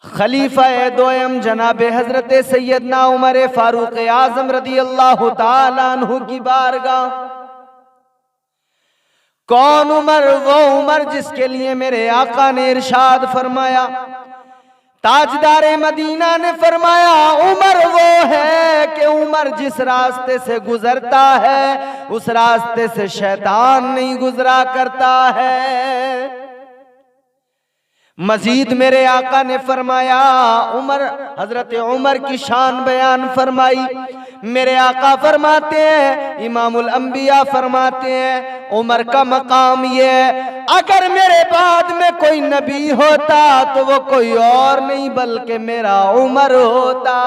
खलीफा दोयम जनाब हजरत सैयदना उमर फारूक आजम रदी अल्लाह ताला अन्हु की बारगाह। कौन उमर? वो उमर जिसके लिए मेरे आका ने इरशाद फरमाया, ताजदार मदीना ने फरमाया, उमर वो है कि उमर जिस रास्ते से गुजरता है उस रास्ते से शैतान नहीं गुजरा करता है। मजीद मेरे आका ने फरमाया, उमर हजरत उमर की शान बयान फरमाई। मेरे आका फरमाते हैं, इमामुल अंबिया फरमाते हैं, उमर का मकाम ये है, अगर मेरे बाद में कोई नबी होता तो वो कोई और नहीं बल्कि मेरा उमर होता।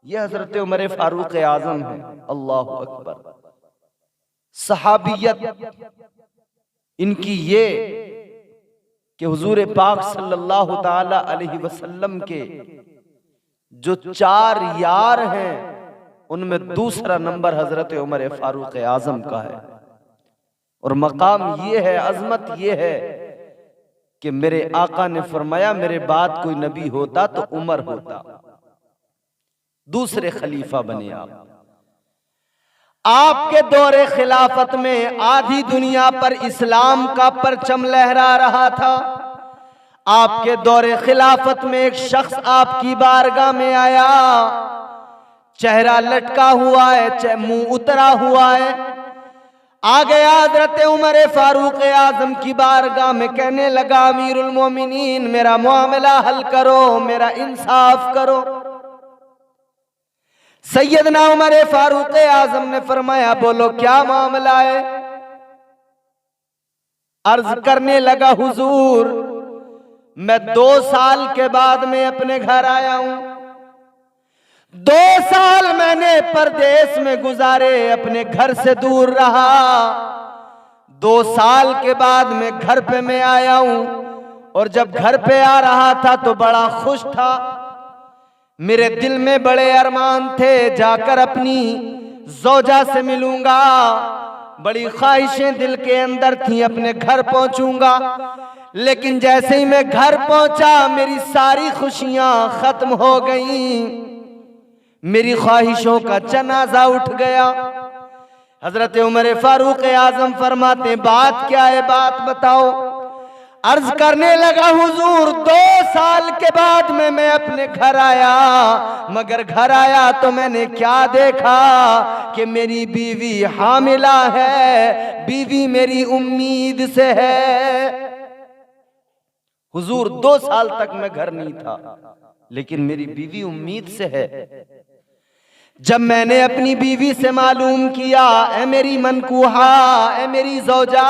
ये हजरत उमर फारूक आजम है। अल्लाह अकबर। सहाबियत इनकी ये कि हुजूर पाक सल्लल्लाहु ताला अलैहि वसल्लम के जो 4 यार हैं उनमें दूसरा नंबर हजरत उमर फारूक आजम का है। और मकाम ये है, अजमत ये है कि मेरे आका ने फरमाया, मेरे बाद कोई नबी होता तो उमर होता, दूसरे खलीफा बने आप। आपके दौरे खिलाफत में आधी दुनिया पर इस्लाम का परचम लहरा रहा था। आपके दौरे खिलाफत में एक शख्स आपकी बारगाह में आया, चेहरा लटका हुआ है, मुंह उतरा हुआ है। आ गया हजरत उमर फारूक आजम की बारगाह में, कहने लगा, अमीरुल मोमिनीन मेरा मामला हल करो, मेरा इंसाफ करो। सैयदना उमर फारूक आजम ने फरमाया, बोलो क्या मामला है? अर्ज करने लगा, हुजूर मैं 2 साल के बाद में अपने घर आया हूं। 2 साल मैंने परदेश में गुजारे, अपने घर से दूर रहा। 2 साल के बाद में घर पे मैं आया हूं, और जब घर पे आ रहा था तो बड़ा खुश था। मेरे दिल में बड़े अरमान थे, जाकर अपनी ज़ौजा से मिलूंगा। बड़ी ख्वाहिशें दिल के अंदर थी, अपने घर पहुंचूंगा। लेकिन जैसे ही मैं घर पहुंचा मेरी सारी खुशियां खत्म हो गईं, मेरी ख्वाहिशों का जनाजा उठ गया। हजरत उमर फारूक आजम फरमाते, बात क्या है, बात बताओ। अर्ज करने लगा, हुजूर 2 साल के बाद में मैं अपने घर आया, मगर घर आया तो मैंने क्या देखा कि मेरी बीवी हामिला है, बीवी मेरी उम्मीद से है। हुजूर 2 साल तक मैं घर नहीं था, लेकिन मेरी बीवी उम्मीद से है। जब मैंने अपनी बीवी से मालूम किया, ए मेरी मनकूहा, ए मेरी ज़ौजा,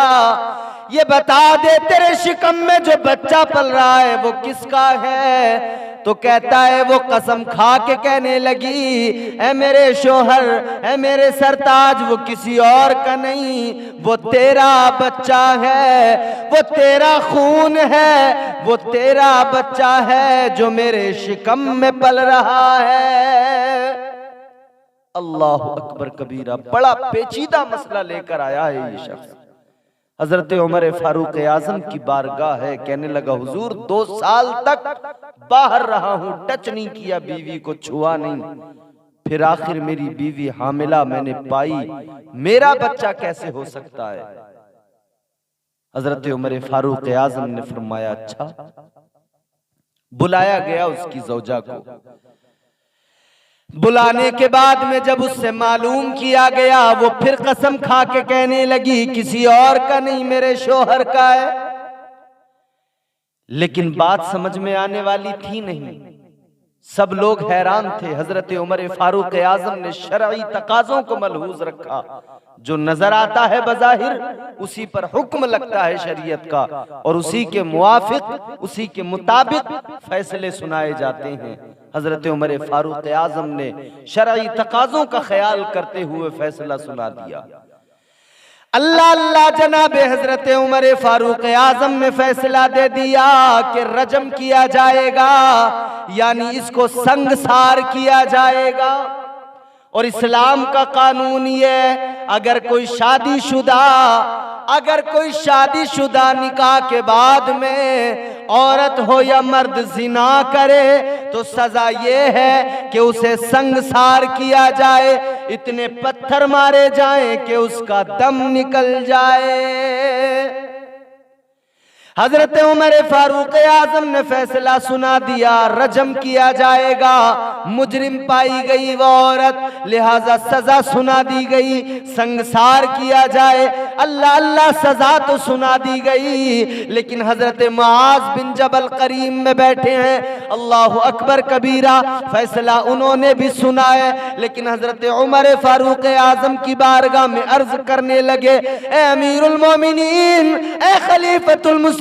ये बता दे तेरे शिकम में जो बच्चा पल रहा है वो किसका है? तो कहता है, वो कसम खा के कहने लगी, ए मेरे शोहर, ए मेरे सरताज, वो किसी और का नहीं, वो तेरा बच्चा है, वो तेरा खून है, वो तेरा बच्चा है जो मेरे शिकम में पल रहा है। अल्लाह अकबर कबीरा। बड़ा पेचीदा मसला लेकर आया है ये शख्स। हजरत उमर फारूक आजम की बारगाह है। कहने लगा, हुजूर 2 साल तक बाहर रहा हूं, टच नहीं किया, बीवी को छुआ नहीं, फिर आखिर मेरी बीवी हामिला मैंने पाई, मेरा बच्चा कैसे हो सकता है? हजरत उमर फारूक आजम ने फरमाया, अच्छा। बुलाया गया उसकी ज़ौजा को। बुलाने के बाद में जब उससे मालूम किया गया, वो फिर कसम खा के कहने लगी, किसी और का नहीं, मेरे शोहर का है। लेकिन बात समझ में आने वाली थी नहीं, सब लोग हैरान थे। हजरत उमर फारूक आजम ने शरई तकाज़ों को मलहूज रखा। जो नजर आता है बज़ाहिर उसी पर हुक्म लगता है शरीयत का, और उसी के मुआफिक, उसी के मुताबिक फैसले सुनाए जाते हैं। हजरत उमर फारूक आजम ने शरई तकाज़ों का ख्याल करते हुए फैसला सुना दिया। अल्लाह अल्लाह जनाब हजरत उमर फारूक आजम ने फैसला दे दिया कि रजम किया जाएगा, यानी इसको संगसार किया जाएगा। और इस्लाम का कानून ये है, अगर कोई शादीशुदा निकाह के बाद में औरत हो या मर्द जिना करे तो सजा ये है कि उसे संगसार किया जाए, इतने पत्थर मारे जाएं कि उसका दम निकल जाए। हजरत उमर फारूक आजम ने फैसला सुना दिया, रजम किया जाएगा। मुजरिम पाई गई वो औरत, लिहाजा सजा सुना दी गई, संगसार किया जाए। अल्लाह अल्लाह सजा तो सुना दी गई, लेकिन हजरत मुआज बिन जबल करीम में बैठे हैं, अल्लाह अकबर कबीरा, फैसला उन्होंने भी सुना है। लेकिन हजरत उमर फारूक आजम की बारगाह में अर्ज करने लगे, ए अमीरुल मोमिनीन, ए खलीफतुल मुस्लिमीन,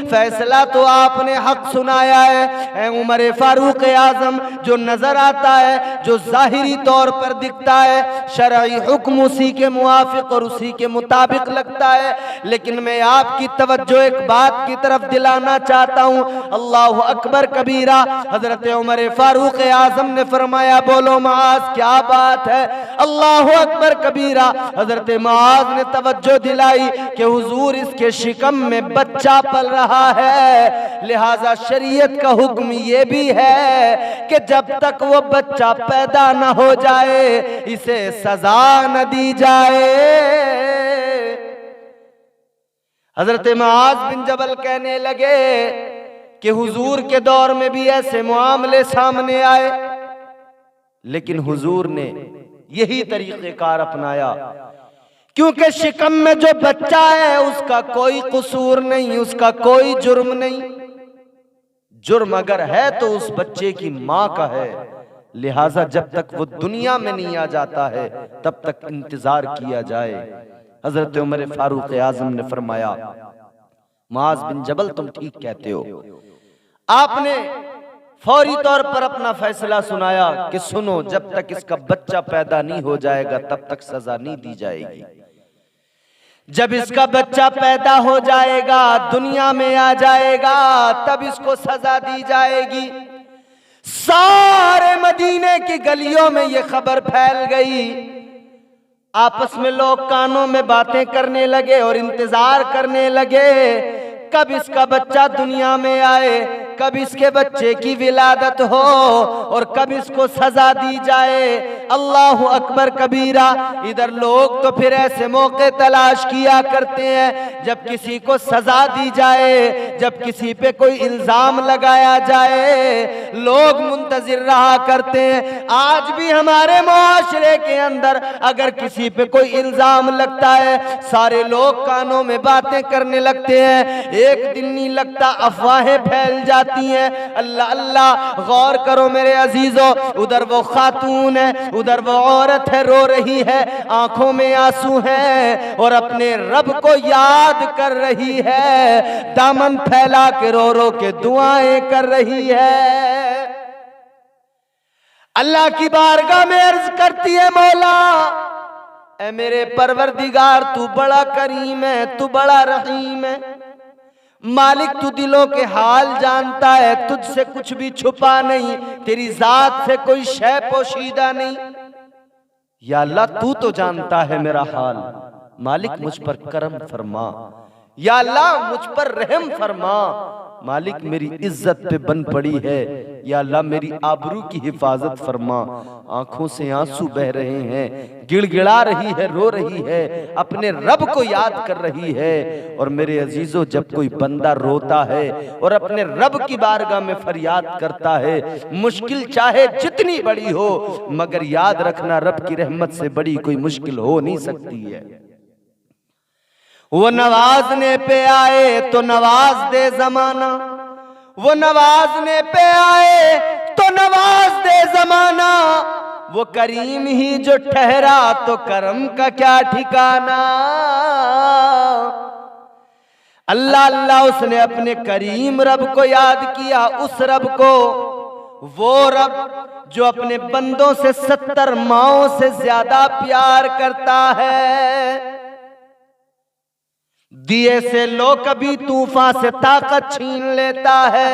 फैसला तो आपने हक सुनाया है। उमर फारूक आजम, जो नजर आता है, जो जाहिरी तौर पर दिखता है, शरई हुक्म उसी के मुआफिक और उसी के मुताबिक लगता है, लेकिन मैं आपकी तवज्जो एक बात की तरफ दिलाना चाहता हूँ। अल्लाह अकबर कबीरा, हजरत उमर फारूक आजम ने फरमाया, बोलो मुआज क्या बात है। अल्लाह अकबर कबीरा, हजरत मुआज ने तवज्जो दिलाई कि हुजूर इसके शिकम में बच्चा पल रहा है, लिहाजा शरीयत का हुक्म ये भी है कि जब तक वो बच्चा पैदा न हो जाए इसे सजा न दी जाए। हजरत मुआज बिन जबल कहने लगे कि हुजूर के दौर में भी ऐसे मामले सामने आए, लेकिन हुजूर ने यही तरीक़ेकार अपनाया, क्योंकि शिकम में जो बच्चा है उसका कोई कसूर नहीं, उसका कोई जुर्म नहीं। जुर्म अगर है तो उस बच्चे की माँ का है, लिहाजा जब तक वो दुनिया में नहीं आ जाता है तब तक इंतजार किया जाए। हजरत उमर फारूक आजम ने फरमाया, मुआज बिन जबल तुम ठीक कहते हो। आपने फौरी तौर पर अपना फैसला सुनाया कि सुनो, जब तक इसका बच्चा पैदा नहीं हो जाएगा तब तक सजा नहीं दी जाएगी। जब इसका बच्चा पैदा हो जाएगा, दुनिया में आ जाएगा, तब इसको सजा दी जाएगी। सारे मदीने की गलियों में यह खबर फैल गई। आपस में लोग कानों में बातें करने लगे और इंतजार करने लगे कब इसका बच्चा दुनिया में आए, कब इसके बच्चे की विलादत हो और कब इसको सजा दी जाए। अल्लाह अकबर कबीरा। इधर लोग तो फिर ऐसे मौके तलाश किया करते हैं जब किसी को सजा दी जाए, जब किसी पे कोई इल्जाम लगाया जाए, लोग मुंतजिर रहा करते हैं। आज भी हमारे मुआशरे के अंदर अगर किसी पे कोई इल्जाम लगता है, सारे लोग कानों में बातें करने लगते हैं। एक दिन नहीं लगता अफवाहें फैल जाती हैं। अल्लाह अल्लाह, गौर करो मेरे अजीजों, उधर वो खातून है, उधर वो औरत है, रो रही है, आंखों में आंसू हैं और अपने रब को याद कर रही है, दामन फैला के रो रो के दुआएं कर रही है। अल्लाह की बारगाह में अर्ज करती है, मौला ऐ मेरे परवरदिगार, तू बड़ा करीम है, तू बड़ा रहीम है, मालिक तू दिलों के हाल जानता है, तुझसे कुछ भी छुपा नहीं, तेरी जात से कोई शय पोशीदा नहीं। या अल्लाह तू तो जानता है मेरा हाल, मालिक मुझ पर करम फरमा, या अल्लाह मुझ पर रहम फरमा, मालिक मेरी इज्जत पे बन पड़ी है, या अल्लाह मेरी आबरू की हिफाजत फरमा। आंखों से आंसू बह रहे हैं, गिड़गिड़ा रही है, रो रही है, अपने रब को याद कर रही है। और मेरे अजीजों, जब कोई बंदा रोता है और अपने रब की बारगाह में फरियाद करता है, मुश्किल चाहे जितनी बड़ी हो, मगर याद रखना रब की रहमत से बड़ी कोई मुश्किल हो नहीं सकती है। वो नवाजने पे आए तो नवाज दे जमाना, वो नवाजने पे आए तो नवाज दे जमाना, वो करीम ही जो ठहरा तो करम का क्या ठिकाना। अल्लाह अल्लाह, उसने अपने करीम रब को याद किया, उस रब को, वो रब जो अपने बंदों से 70 माओं से ज्यादा प्यार करता है। दिए से लो कभी तूफान से ताकत छीन लेता है,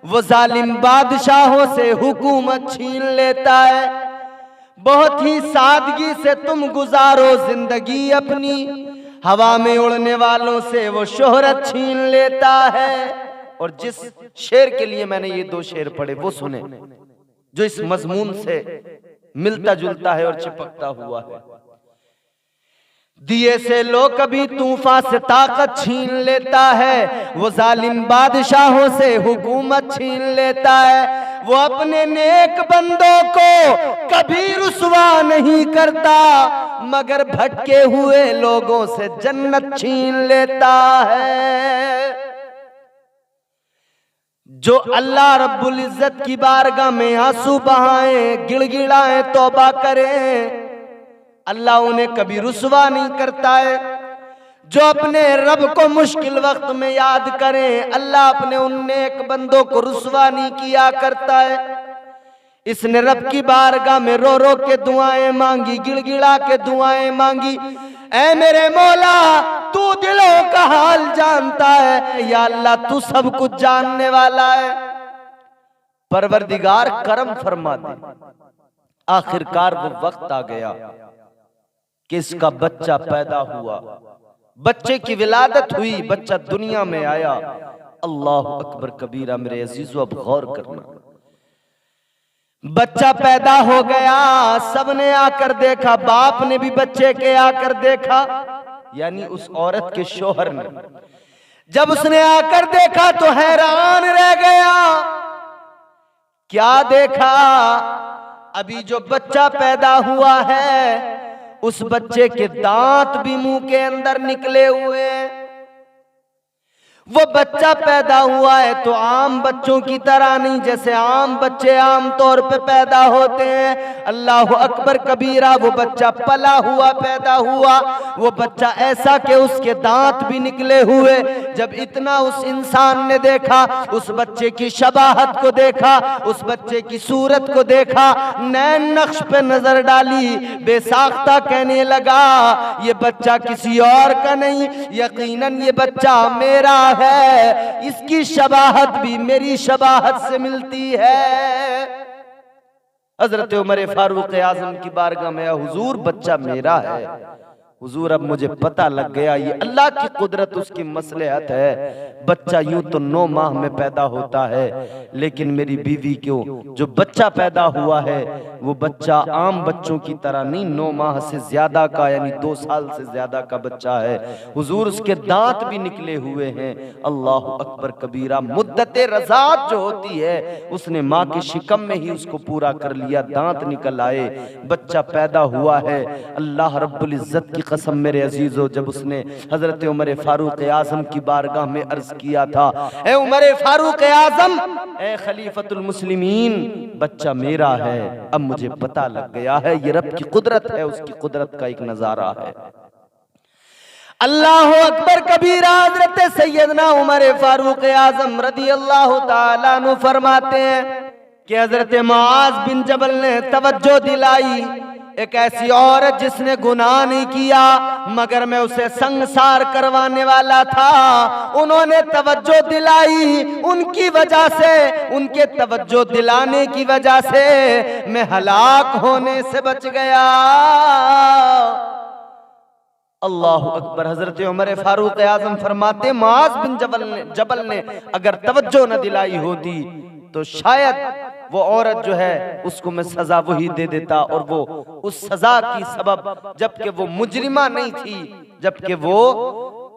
वो जालिम बादशाहों से हुकूमत छीन लेता है। बहुत ही सादगी से तुम गुजारो जिंदगी अपनी, हवा में उड़ने वालों से वो शोहरत छीन लेता है। और जिस शेर के लिए मैंने ये दो शेर पढ़े वो सुने, जो इस मजमून से मिलता जुलता है और चिपकता हुआ है। दिए से लो कभी तूफान से ताकत छीन लेता है, वो जालिम बादशाहों से हुकूमत छीन लेता है। वो अपने नेक बंदों को कभी रुसवा नहीं करता, मगर भटके हुए लोगों से जन्नत छीन लेता है। जो अल्लाह रब्बुल इज्जत की बारगाह में आंसू बहाए, गिड़गिड़ाए, तौबा करें, अल्लाह उन्हें कभी रुसवा नहीं करता है। जो अपने रब को मुश्किल वक्त में याद करें, अल्लाह अपने उन नेक बंदों को रुसवा नहीं किया करता है। इसने रब की बारगाह में रो रो के दुआएं मांगी, गिड़गिड़ा के दुआएं मांगी, ऐ मेरे मौला तू दिलों का हाल जानता है, या अल्लाह तू सब कुछ जानने वाला है। परवरदिगार करम फरमा दे। आखिरकार वो वक्त आ गया कि इसका बच्चा पैदा हुआ, बच्चे की विलादत हुई, बच्चा दुनिया में आया। अल्लाह अकबर कबीरा। मेरे अजीजों अब गौर करना, बच्चा पैदा हो गया, सबने आकर देखा, बाप ने भी बच्चे के आकर देखा, यानी उस औरत के शोहर ने। जब उसने आकर देखा तो हैरान रह गया। क्या देखा? अभी जो बच्चा पैदा हुआ है उस बच्चे के दांत भी मुंह के अंदर निकले हुए हैं। वो बच्चा पैदा हुआ है तो आम बच्चों की तरह नहीं, जैसे आम बच्चे आम तौर पे पैदा होते हैं। अल्लाह अकबर कबीरा। वो बच्चा पला हुआ पैदा हुआ, वो बच्चा ऐसा कि उसके दांत भी निकले हुए। जब इतना उस इंसान ने देखा, उस बच्चे की शबाहत को देखा, उस बच्चे की सूरत को देखा, नैन नक्श पे नजर डाली, बेसाख्ता कहने लगा ये बच्चा किसी और का नहीं, यकीनन ये बच्चा मेरा है, इसकी शबाहत भी मेरी शबाहत से मिलती है। हजरत उमर फारूक आजम की बारगाह में, हुजूर बच्चा मेरा है। हुजूर अब मुझे पता लग गया ये अल्लाह की कुदरत, उसकी मसलहत है। बच्चा यूं तो 9 माह में पैदा होता है, लेकिन मेरी बीवी को जो बच्चा पैदा हुआ है वो बच्चा आम बच्चों की तरह नहीं, 9 माह से ज्यादा का, यानी 2 साल से ज्यादा का बच्चा है। हुजूर उसके दांत भी निकले हुए हैं। अल्लाह अकबर कबीरा। मुद्दते रज़ात जो होती है उसने माँ के शिकम में ही उसको पूरा कर लिया, दांत निकल आए, बच्चा पैदा हुआ है। अल्लाह रब्बुल इज्जत की कसम मेरे अजीजों, जब उसने हजरत उमर फारूक आजम की बारगाह में अर्ज किया था, ए उमर फारूक आजम, ए खलीफतुल मुस्लिमीन, बच्चा मेरा है। अब मुझे पता लग गया है ये रब की कुदरत है, उसकी कुदरत का एक नजारा है। अल्लाह अकबर कबीरा। हजरत सैयदना उमर फारूक आजम रदी अल्लाह ताला अन्हु फरमाते हैं कि हजरत मुआज बिन जबल ने तवज्जो दिलाई, एक ऐसी औरत जिसने गुनाह नहीं किया मगर मैं उसे संसार करवाने वाला था, उन्होंने तवज्जो दिलाई, उनकी वजह से, उनके तवज्जो दिलाने की वजह से मैं हलाक होने से बच गया। अल्लाह अकबर। हजरत उमर फारूक आजम फरमाते, मुआज बिन जबल ने अगर तवज्जो न दिलाई होती तो शायद वो औरत जो है उसको मैं सजा वही दे देता, और वो उस सजा की सबब, जबकि वो मुजरिमा नहीं थी, जबकि वो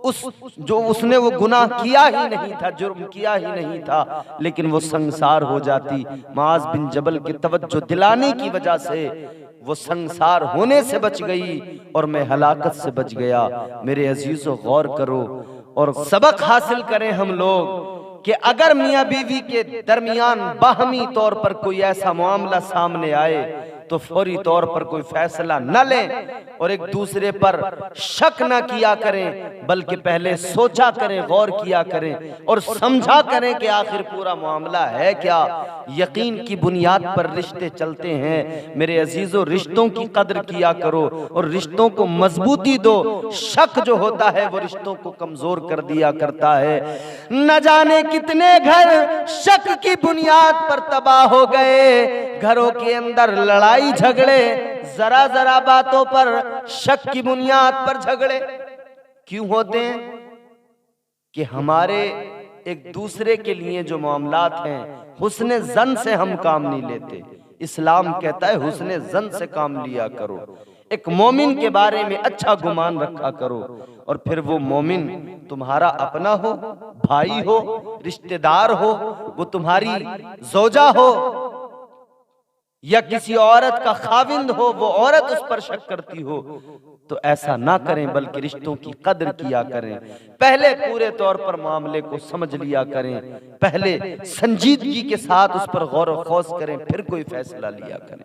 उसने वो गुनाह किया ही नहीं था, जुर्म किया ही नहीं था, लेकिन वो संसार हो जाती। मुआज बिन जबल के तवज्जो दिलाने की वजह से वो संसार होने से बच गई और मैं हलाकत से बच गया। मेरे अजीजों गौर करो और सबक हासिल करें हम लोग कि अगर मियाँ बीवी के दरमियान बाहमी तौर पर कोई ऐसा मामला सामने आए तो फौरी तौर पर कोई फैसला न लें और एक दूसरे पर शक न किया करें, बल्कि पहले सोचा करें, गौर किया करें और समझा करें कि आखिर पूरा मामला है क्या। यकीन की बुनियाद पर रिश्ते चलते हैं। मेरे अजीजों, रिश्तों की कदर किया करो और रिश्तों को मजबूती दो। शक जो होता है वो रिश्तों को कमजोर कर दिया करता है। न जाने कितने घर शक की बुनियाद पर तबाह हो गए, घरों के अंदर लड़ाई झगड़े जरा जरा बातों पर शक की बुनियाद पर झगड़े क्यों होते हैं? कि हमारे एक दूसरे के लिए जो मामलात हैं, हुस्ने जन से हम काम नहीं लेते। इस्लाम कहता है हुस्ने जन से काम लिया करो, एक मोमिन के बारे में अच्छा गुमान रखा करो, और फिर वो मोमिन तुम्हारा अपना हो, भाई हो, रिश्तेदार हो, वो तुम्हारी जोजा हो या किसी औरत का खाविंद हो, वो औरत उस पर शक करती हो, तो ऐसा ना करें, बल्कि रिश्तों की कदर किया करें। पहले पूरे तौर पर मामले को समझ लिया करें, पहले संजीदगी के साथ उस पर गौर व खौस करें, फिर कोई फैसला लिया करें।